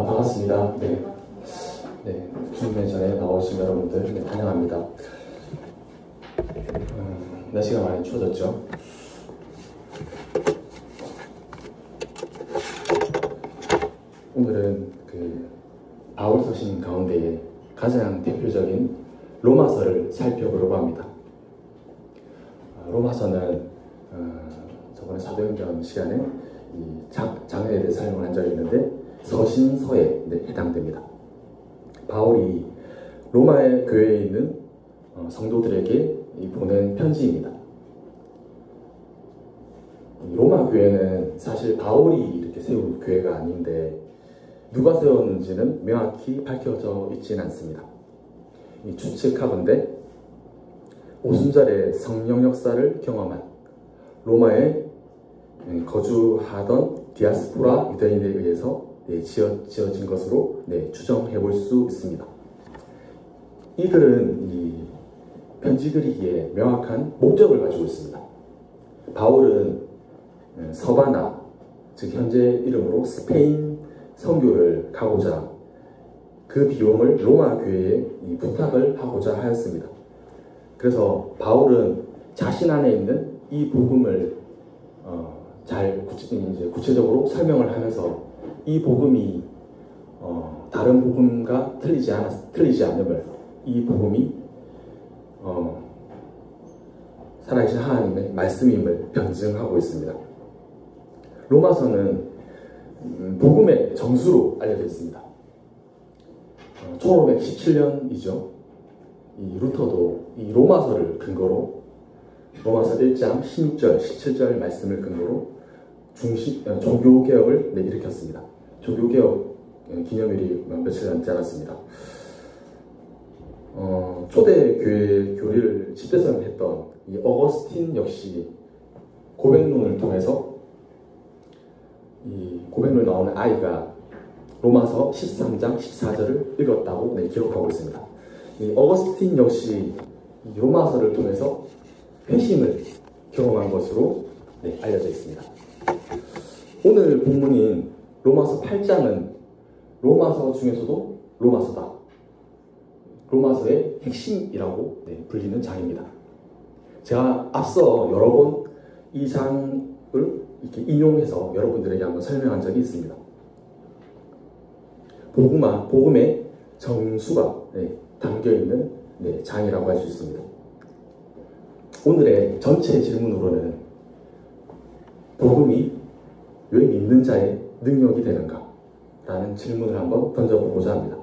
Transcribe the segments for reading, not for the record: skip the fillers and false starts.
반갑습니다. 준비 전에 나오신 여러분들 환영합니다. 날씨가 많이 추워졌죠? 오늘은 바울 서신 가운데에 가장 대표적인 로마서를 살펴보려고 합니다. 로마서는 저번에 사도행전 시간에 이 장애에 대해 설명을 한 적이 있는데 서신서에 해당됩니다. 바울이 로마의 교회에 있는 성도들에게 보낸 편지입니다. 로마 교회는 사실 바울이 이렇게 세운 교회가 아닌데 누가 세웠는지는 명확히 밝혀져 있지는 않습니다. 추측하건대 오순절의 성령 역사를 경험한 로마에 거주하던 디아스포라 유대인에 의해서 지어진 것으로 추정해 볼 수 있습니다. 이들은 이 편지 그리기에 명확한 목적을 가지고 있습니다. 바울은 서바나, 즉 현재 이름으로 스페인 선교를 가고자 그 비용을 로마 교회에 부탁을 하고자 하였습니다. 그래서 바울은 자신 안에 있는 이 복음을 구체적으로 설명을 하면서 이 복음이 다른 복음과 틀리지 않음을, 이 복음이 살아계신 하나님의 말씀임을 변증하고 있습니다. 로마서는 복음의 정수로 알려져 있습니다. 1517년이죠. 이 루터도 이 로마서를 근거로 로마서 1장 16절, 17절 말씀을 근거로 종교개혁을 일으켰습니다. 종교개혁 기념일이 며칠 남지 않았습니다. 초대 교회 교리를 집대성했던 이 어거스틴 역시 고백론을 통해서 이 고백론에 나오는 아이가 로마서 13장 14절을 읽었다고 기록하고 있습니다. 이 어거스틴 역시 이 로마서를 통해서 회심을 경험한 것으로 알려져 있습니다. 오늘 본문인 로마서 8장은 로마서 중에서도 로마서다, 로마서의 핵심이라고 불리는 장입니다. 제가 앞서 여러 번 이 장을 이렇게 인용해서 여러분들에게 한번 설명한 적이 있습니다. 복음의 정수가 담겨있는 장이라고 할 수 있습니다. 오늘의 전체 질문으로는 복음이 왜 믿는 자의 능력이 되는가? 라는 질문을 한번 던져보고자 합니다.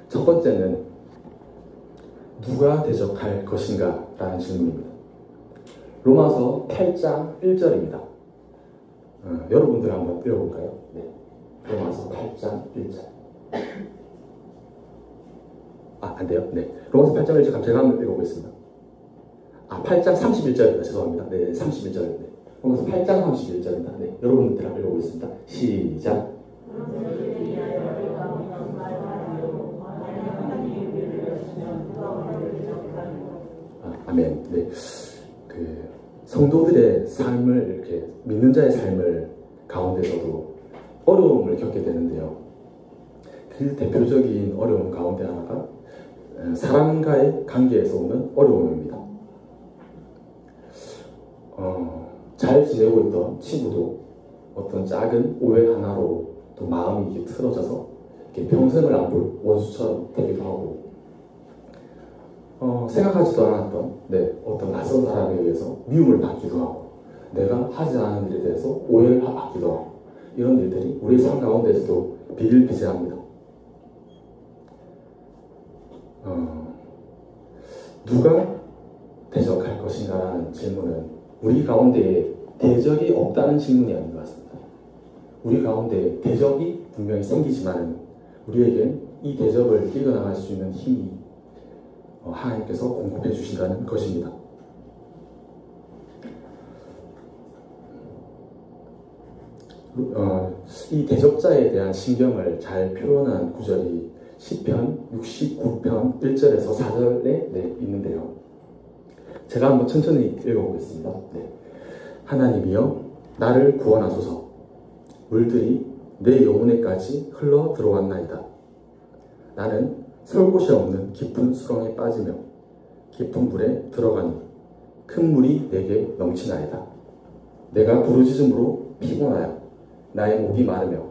첫 번째는 누가 대적할 것인가? 라는 질문입니다. 로마서 8장 1절입니다. 여러분들 한번 읽어볼까요? 로마서 8장 1절. 안 돼요? 로마서 8장 1절 제가 한번 읽어보겠습니다. 8장 31절입니다. 죄송합니다. 31절. 로마서 8장 31절입니다. 여러분들 한번 읽어보겠습니다. 시작. 아멘. 성도들의 삶을, 이렇게 믿는 자의 삶을 가운데서도 어려움을 겪게 되는데요. 그 대표적인 어려움 가운데 하나가 사람과의 관계에서 오는 어려움입니다. 잘 지내고 있던 친구도 어떤 작은 오해 하나로 또 마음이 이렇게 틀어져서 이렇게 평생을 안 볼 원수처럼 되기도 하고, 생각하지도 않았던 어떤 낯선 사람에 의해서 미움을 받기도 하고, 내가 하지 않은 일에 대해서 오해를 받기도 하고, 이런 일들이 우리의 삶 가운데서도 비일비재합니다. 누가 대적할 것인가 라는 질문은 우리 가운데에 대적이 없다는 질문이 아닌 것 같습니다. 우리 가운데 대적이 분명히 생기지만 우리에겐 이 대적을 이겨나갈 수 있는 힘이 하나님께서 공급해 주신다는 것입니다. 이 대적자에 대한 신경을 잘 표현한 구절이 시편 69편 1절에서 4절에 있는데요. 제가 한번 천천히 읽어보겠습니다. 하나님이여 나를 구원하소서. 물들이 내 영혼에까지 흘러 들어왔나이다. 나는 설 곳이 없는 깊은 수렁에 빠지며 깊은 물에 들어가니 큰 물이 내게 넘치나이다. 내가 부르짖음으로 피곤하여 나의 목이 마르며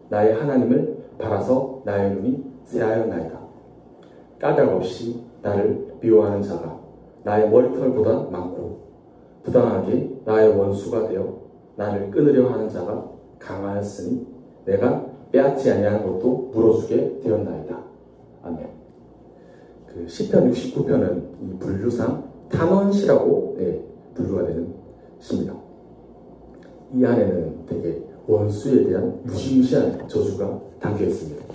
나의 하나님을 바라서 나의 눈이 새하였나이다. 까닭 없이 나를 미워하는 자가 나의 머리털보다 많고 부당하게 나의 원수가 되어 나를 끊으려 하는 자가 강하였으니 내가 빼앗지 아니하는 것도 물어주게 되었나이다. 아멘. 그 시편 69편은 이 분류상 탄원시라고 분류가 되는 시입니다. 이 안에는 되게 원수에 대한 무시무시한 저주가 담겨 있습니다.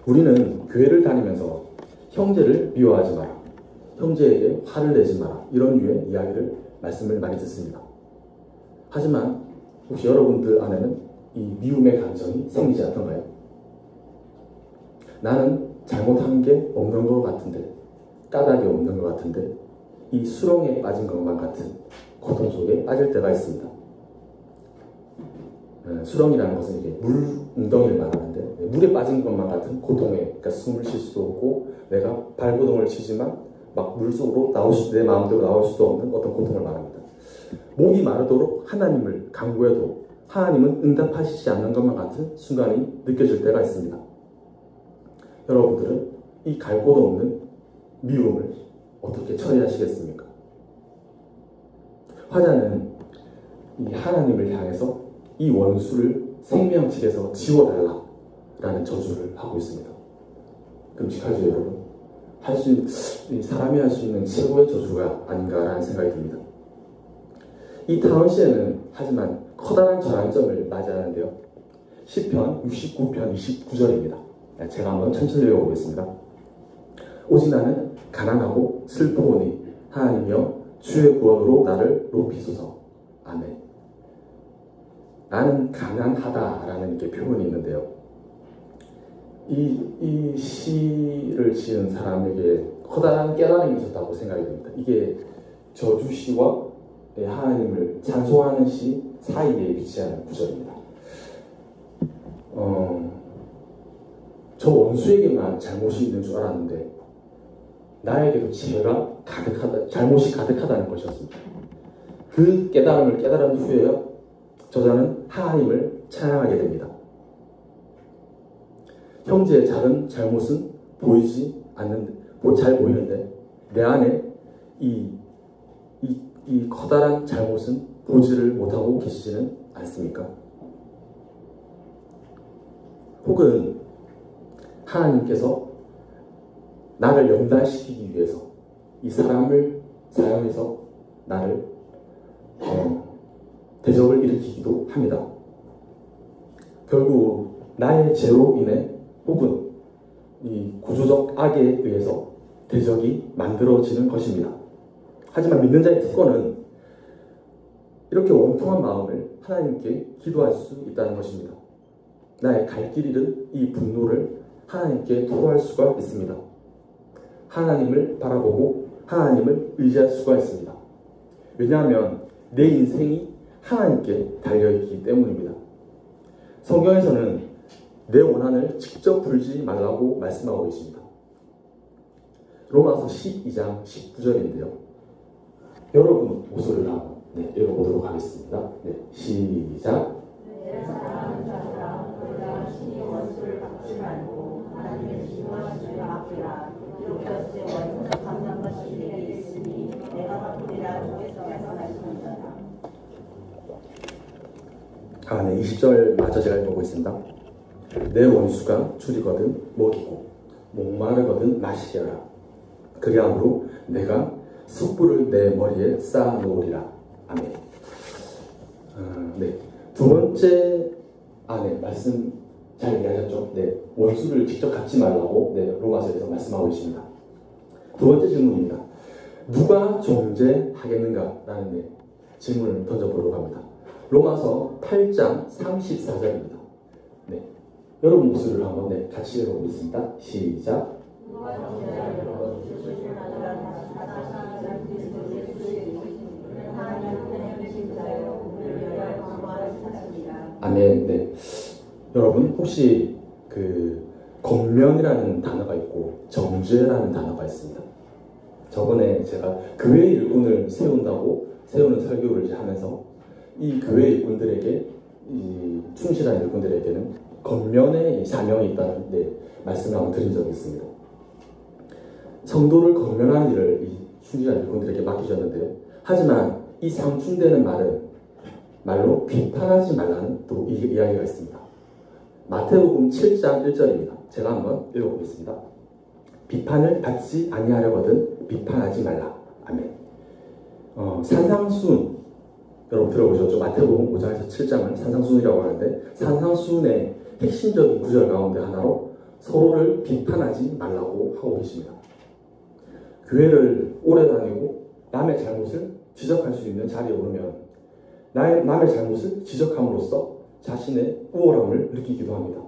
우리는 교회를 다니면서 형제를 미워하지 마라, 형제에게 화를 내지 마라, 이런 류의 이야기를 말씀을 많이 듣습니다. 하지만 혹시 여러분들 안에는 이 미움의 감정이 생기지 않던가요? 나는 잘못한 게 없는 것 같은데, 까닭이 없는 것 같은데 이 수렁에 빠진 것만 같은 고통 속에 빠질 때가 있습니다. 수렁이라는 것은 이게 물 웅덩이를 말하는데 물에 빠진 것만 같은 고통에, 그러니까 숨을 쉴 수도 없고 내가 발버둥을 치지만 막 물속으로 내 마음대로 나올 수도 없는 어떤 고통을 말합니다. 목이 마르도록 하나님을 간구해도 하나님은 응답하시지 않는 것만 같은 순간이 느껴질 때가 있습니다. 여러분들은 이 갈 곳 없는 미움을 어떻게 처리하시겠습니까? 화자는 이 하나님을 향해서 이 원수를 생명책에서 지워달라라는 저주를 하고 있습니다. 끔찍하죠, 여러분? 사람이 할 수 있는 최고의 저주가 아닌가라는 생각이 듭니다. 이 타원시에는 하지만 커다란 전환점을 맞이하는데요. 시편 69편 29절입니다. 제가 한번 천천히 읽어보겠습니다. 오직 나는 가난하고 슬프오니 하나님이여 주의 구원으로 나를 높이소서. 아멘. 나는 가난하다라는 이렇게 표현이 있는데요. 이 시를 지은 사람에게 커다란 깨달음이 있었다고 생각이 됩니다. 이게 저주시와 하나님을 찬송하는 시 사이에 위치하는 구절입니다. 저 원수에게만 잘못이 있는 줄 알았는데 나에게도 잘못이 가득하다는 것이었습니다. 그 깨달음을 깨달은 후에요, 저자는 하나님을 찬양하게 됩니다. 형제의 작은 잘못은 잘 보이는데 내 안에 이 커다란 잘못은 보지를 못하고 계시지는 않습니까? 혹은 하나님께서 나를 연단시키기 위해서 이 사람을 사용해서 나를 대적을 일으키기도 합니다. 결국 나의 죄로 인해 혹은 이 구조적 악에 의해서 대적이 만들어지는 것입니다. 하지만 믿는 자의 특권은 이렇게 원통한 마음을 하나님께 기도할 수 있다는 것입니다. 나의 갈 길 잃은 이 분노를 하나님께 토로할 수가 있습니다. 하나님을 바라보고 하나님을 의지할 수가 있습니다. 왜냐하면 내 인생이 하나님께 달려있기 때문입니다. 성경에서는 내 원한을 직접 풀지 말라고 말씀하고 계십니다. 로마서 12장 19절인데요. 여러분 목소리를 한번 읽어보도록 하겠습니다. 시작. 내 사랑하는 자들아, 너희가 신의 원수를 갚지 말고 하나님의 진노하심을 맡기라. 이렇게 어째 원수 갚는 것이 내게 있으니 내가 갚으리라. 주께서 말씀하십니다. 20절 마저 제가 읽어보고 있습니다. 내 원수가 줄이거든 먹이고 목마르거든 마시게 하라. 그리함으로 내가 숯불을 내 머리에 쌓아 놓으리라. 아멘. 두 번째 말씀 잘 이해하셨죠? 원수를 직접 갚지 말라고 로마서에서 말씀하고 있습니다. 두 번째 질문입니다. 누가 존재하겠는가? 라는 질문을 던져보려고 합니다. 로마서 8장 34절입니다. 여러분 목소리를 한번 같이 읽어보겠습니다. 시작. 아멘. 여러분 혹시 그 권면이라는 단어가 있고 정죄라는 단어가 있습니다. 저번에 제가 교회 일꾼을 세우는 설교를 이제 하면서 이 교회 일꾼들에게, 이 충실한 일꾼들에게는 권면의 사명이 있다는 말씀을 한번 드린 적이 있습니다. 성도를 권면하는 일을 이 충실한 일꾼들에게 맡기셨는데요. 하지만 이 상충되는 말로 비판하지 말라는 또 이야기가 있습니다. 마태복음 7장 1절입니다. 제가 한번 읽어보겠습니다. 비판을 받지 아니하려거든 비판하지 말라. 아멘. 산상수훈, 여러분 들어보셨죠? 마태복음 5장에서 7장을 산상수훈이라고 하는데, 산상수훈의 핵심적인 구절 가운데 하나로 서로를 비판하지 말라고 하고 계십니다. 교회를 오래 다니고 남의 잘못을 지적할 수 있는 자리에 오르면 남의 잘못을 지적함으로써 자신의 우월함을 느끼기도 합니다.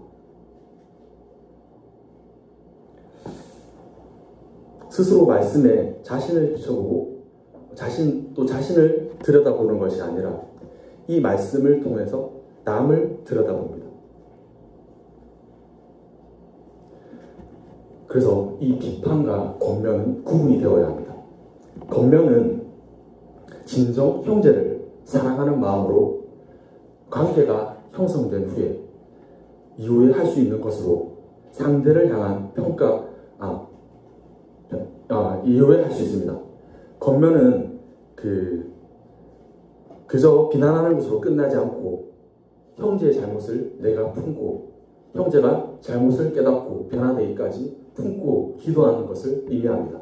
스스로 말씀에 자신을 비춰보고 자신을 들여다보는 것이 아니라 이 말씀을 통해서 남을 들여다봅니다. 그래서 이 비판과 권면은 구분이 되어야 합니다. 권면은 진정 형제를 사랑하는 마음으로 관계가 형성된 이후에 할 수 있는 것으로 상대를 향한 이후에 할 수 있습니다. 권면은 그저 비난하는 것으로 끝나지 않고 형제의 잘못을 내가 품고 형제가 잘못을 깨닫고 변화되기까지 품고 기도하는 것을 의미합니다.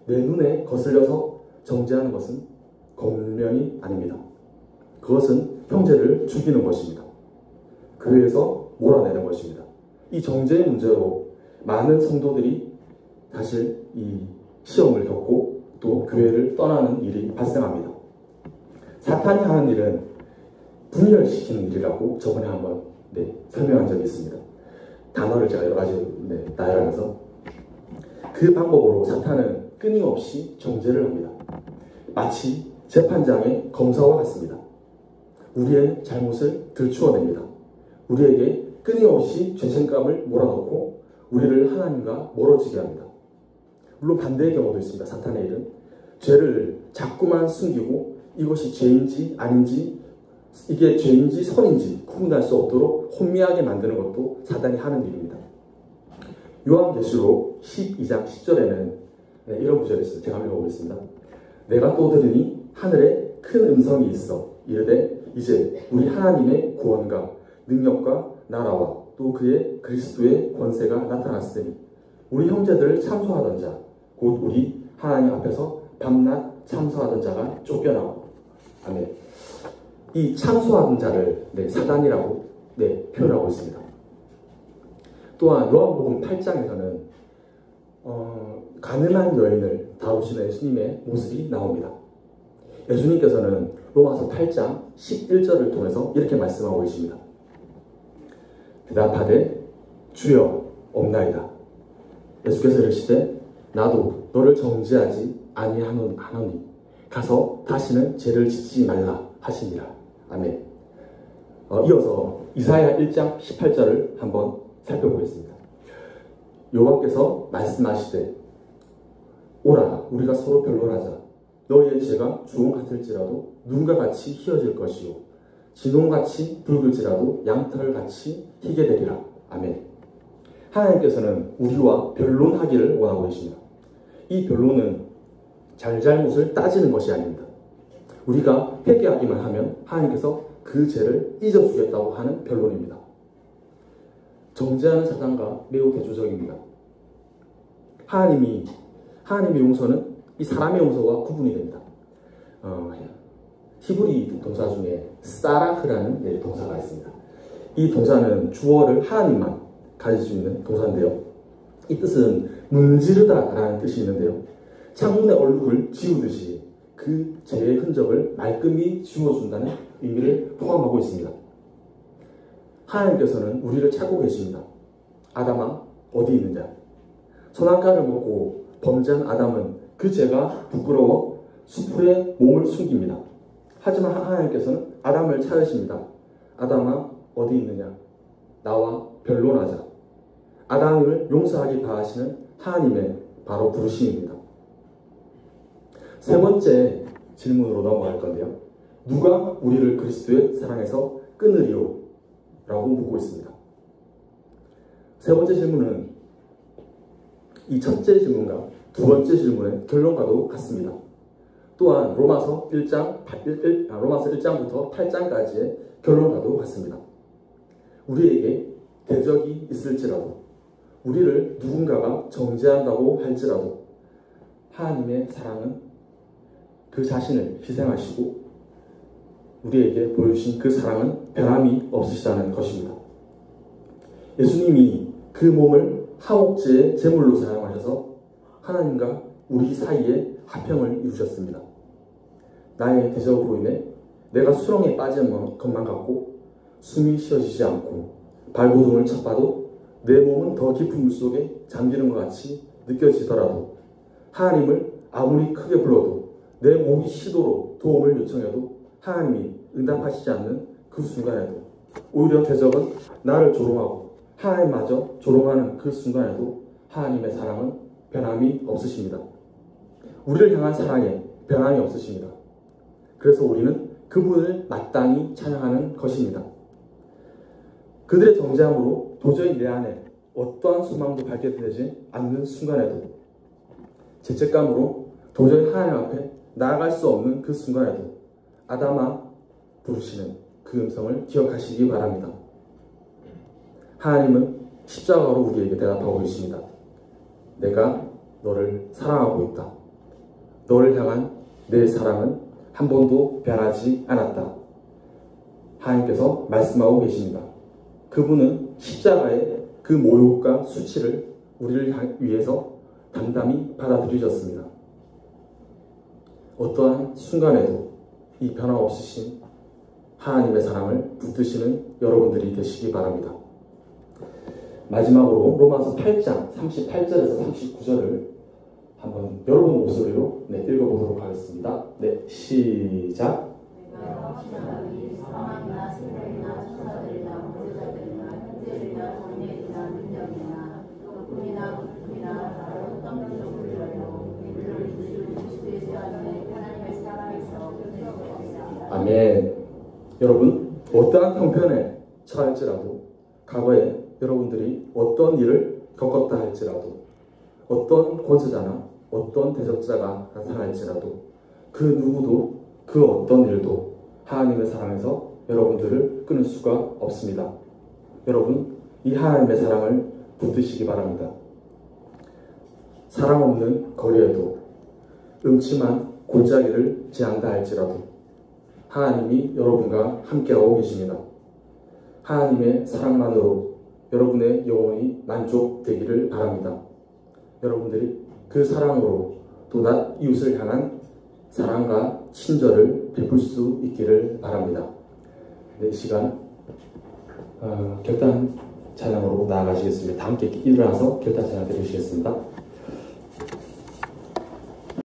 내 눈에 거슬려서 정죄하는 것은 권면이 아닙니다. 그것은 형제를 죽이는 것입니다. 교회에서 몰아내는 것입니다. 이 정죄의 문제로 많은 성도들이 사실 이 시험을 겪고 또 교회를 떠나는 일이 발생합니다. 사탄이 하는 일은 분열시키는 일이라고 저번에 한번 설명한 적이 있습니다. 단어를 제가 여러 가지 나열하면서 그 방법으로 사탄은 끊임없이 정죄를 합니다. 마치 재판장의 검사와 같습니다. 우리의 잘못을 들추어냅니다. 우리에게 끊임없이 죄책감을 몰아넣고 우리를 하나님과 멀어지게 합니다. 물론 반대의 경우도 있습니다. 사탄의 일은 죄를 자꾸만 숨기고 이것이 죄인지 아닌지, 이게 죄인지 선인지 구분할 수 없도록 혼미하게 만드는 것도 사탄이 하는 일입니다. 요한계시록 12장 10절에는 이런 구절이 있어요. 제가 한번 읽어보겠습니다. 내가 또 들으니 하늘에 큰 음성이 있어 이르되 이제 우리 하나님의 구원과 능력과 나라와 또 그의 그리스도의 권세가 나타났으니 우리 형제들을 참소하던 자 곧 우리 하나님 앞에서 밤낮 참소하던 자가 쫓겨나고. 아멘. 이 참소하던 자를 사단이라고 표현하고 있습니다. 또한 요한복음 8장에서는 가늠한 여인을 다루시는 예수님의 모습이 나옵니다. 예수님께서는 로마서 8장 11절을 통해서 이렇게 말씀하고 계십니다. 대답하되 주여 없나이다. 예수께서 이르시되 나도 너를 정죄하지 아니하노니 가서 다시는 죄를 짓지 말라 하시니라. 아멘. 이어서 이사야 1장 18절을 한번 살펴보겠습니다. 여호와께서 말씀하시되 오라 우리가 서로 변론하자. 너희의 죄가 주홍 같을지라도 눈과 같이 희어질 것이요 진홍같이 붉을지라도 양털같이 희게 되리라. 아멘. 하나님께서는 우리와 변론하기를 원하고 계십니다. 이 변론은 잘잘못을 따지는 것이 아닙니다. 우리가 회개하기만 하면 하나님께서 그 죄를 잊어주겠다고 하는 변론입니다. 정죄하는 사단과 매우 대조적입니다. 하나님의 용서는 이 사람의 용서와 구분이 됩니다. 히브리 동사 중에 사라흐라는 동사가 있습니다. 이 동사는 주어를 하나님만 가질 수 있는 동사인데요. 이 뜻은 문지르다 라는 뜻이 있는데요. 창문의 얼룩을 지우듯이 그 죄의 흔적을 말끔히 지워준다는 의미를 포함하고 있습니다. 하나님께서는 우리를 찾고 계십니다. 아담아 어디 있느냐? 선악과를 먹고 범죄한 아담은 그 죄가 부끄러워 수풀에 몸을 숨깁니다. 하지만 하나님께서는 아담을 찾으십니다. 아담아 어디 있느냐? 나와 변론하자. 아담을 용서하기 바라시는 하나님의 바로 부르심입니다. 세 번째 질문으로 넘어갈 건데요. 누가 우리를 그리스도의 사랑에서 끊으리요? 라고 묻고 있습니다. 세 번째 질문은 이 첫째 질문과 두 번째 질문의 결론과도 같습니다. 또한 로마서 1장부터 8장까지의 결론과도 같습니다. 우리에게 대적이 있을지라도, 우리를 누군가가 정죄한다고 할지라도 하나님의 사랑은 그 자신을 희생하시고 우리에게 보여주신 그 사랑은 변함이 없으시다는 것입니다. 예수님이 그 몸을 화목제의 제물로 사용하셔서 하나님과 우리 사이에 화평을 이루셨습니다. 나의 대적으로 인해 내가 수렁에 빠진 것만 같고 숨이 쉬어지지 않고 발버둥을 쳤봐도 내 몸은 더 깊은 물속에 잠기는 것 같이 느껴지더라도, 하나님을 아무리 크게 불러도 내 목이 쉬도록 도움을 요청해도 하나님이 응답하시지 않는 그 순간에도, 오히려 대적은 나를 조롱하고 하나님마저 조롱하는 그 순간에도 하나님의 사랑은 변함이 없으십니다. 우리를 향한 사랑에 변함이 없으십니다. 그래서 우리는 그분을 마땅히 찬양하는 것입니다. 그들의 정죄함으로 도저히 내 안에 어떠한 소망도 발견되지 않는 순간에도, 죄책감으로 도저히 하나님 앞에 나아갈 수 없는 그 순간에도 아담아 부르시는 그 음성을 기억하시기 바랍니다. 하나님은 십자가로 우리에게 대답하고 계십니다. 내가 너를 사랑하고 있다. 너를 향한 내 사랑은 한 번도 변하지 않았다. 하나님께서 말씀하고 계십니다. 그분은 십자가의 그 모욕과 수치를 우리를 위해서 담담히 받아들이셨습니다. 어떠한 순간에도 이 변함없으신 하나님의 사랑을 붙드시는 여러분들이 되시기 바랍니다. 마지막으로 로마서 8장 38절에서 39절을 한번 여러분 목소리로 읽어보도록 하겠습니다. 시작. 아멘. 여러분, 어떠한 형편에 처할지라도, 과거에 여러분들이 어떤 일을 겪었다 할지라도, 어떤 권세자나 어떤 대적자가 나타날지라도, 그 누구도 그 어떤 일도 하나님의 사랑에서 여러분들을 끊을 수가 없습니다. 여러분, 이 하나님의 사랑을 붙드시기 바랍니다. 사랑 없는 거리에도, 음침한 골짜기를 지난다 할지라도 하나님이 여러분과 함께하고 계십니다. 하나님의 사랑만으로 여러분의 영혼이 만족되기를 바랍니다. 여러분들이 그 사랑으로 또 나 이웃을 향한 사랑과 친절을 베풀 수 있기를 바랍니다. 이 시간 결단 찬양으로 나아가시겠습니다. 다 함께 일어나서 결단 찬양 드리시겠습니다.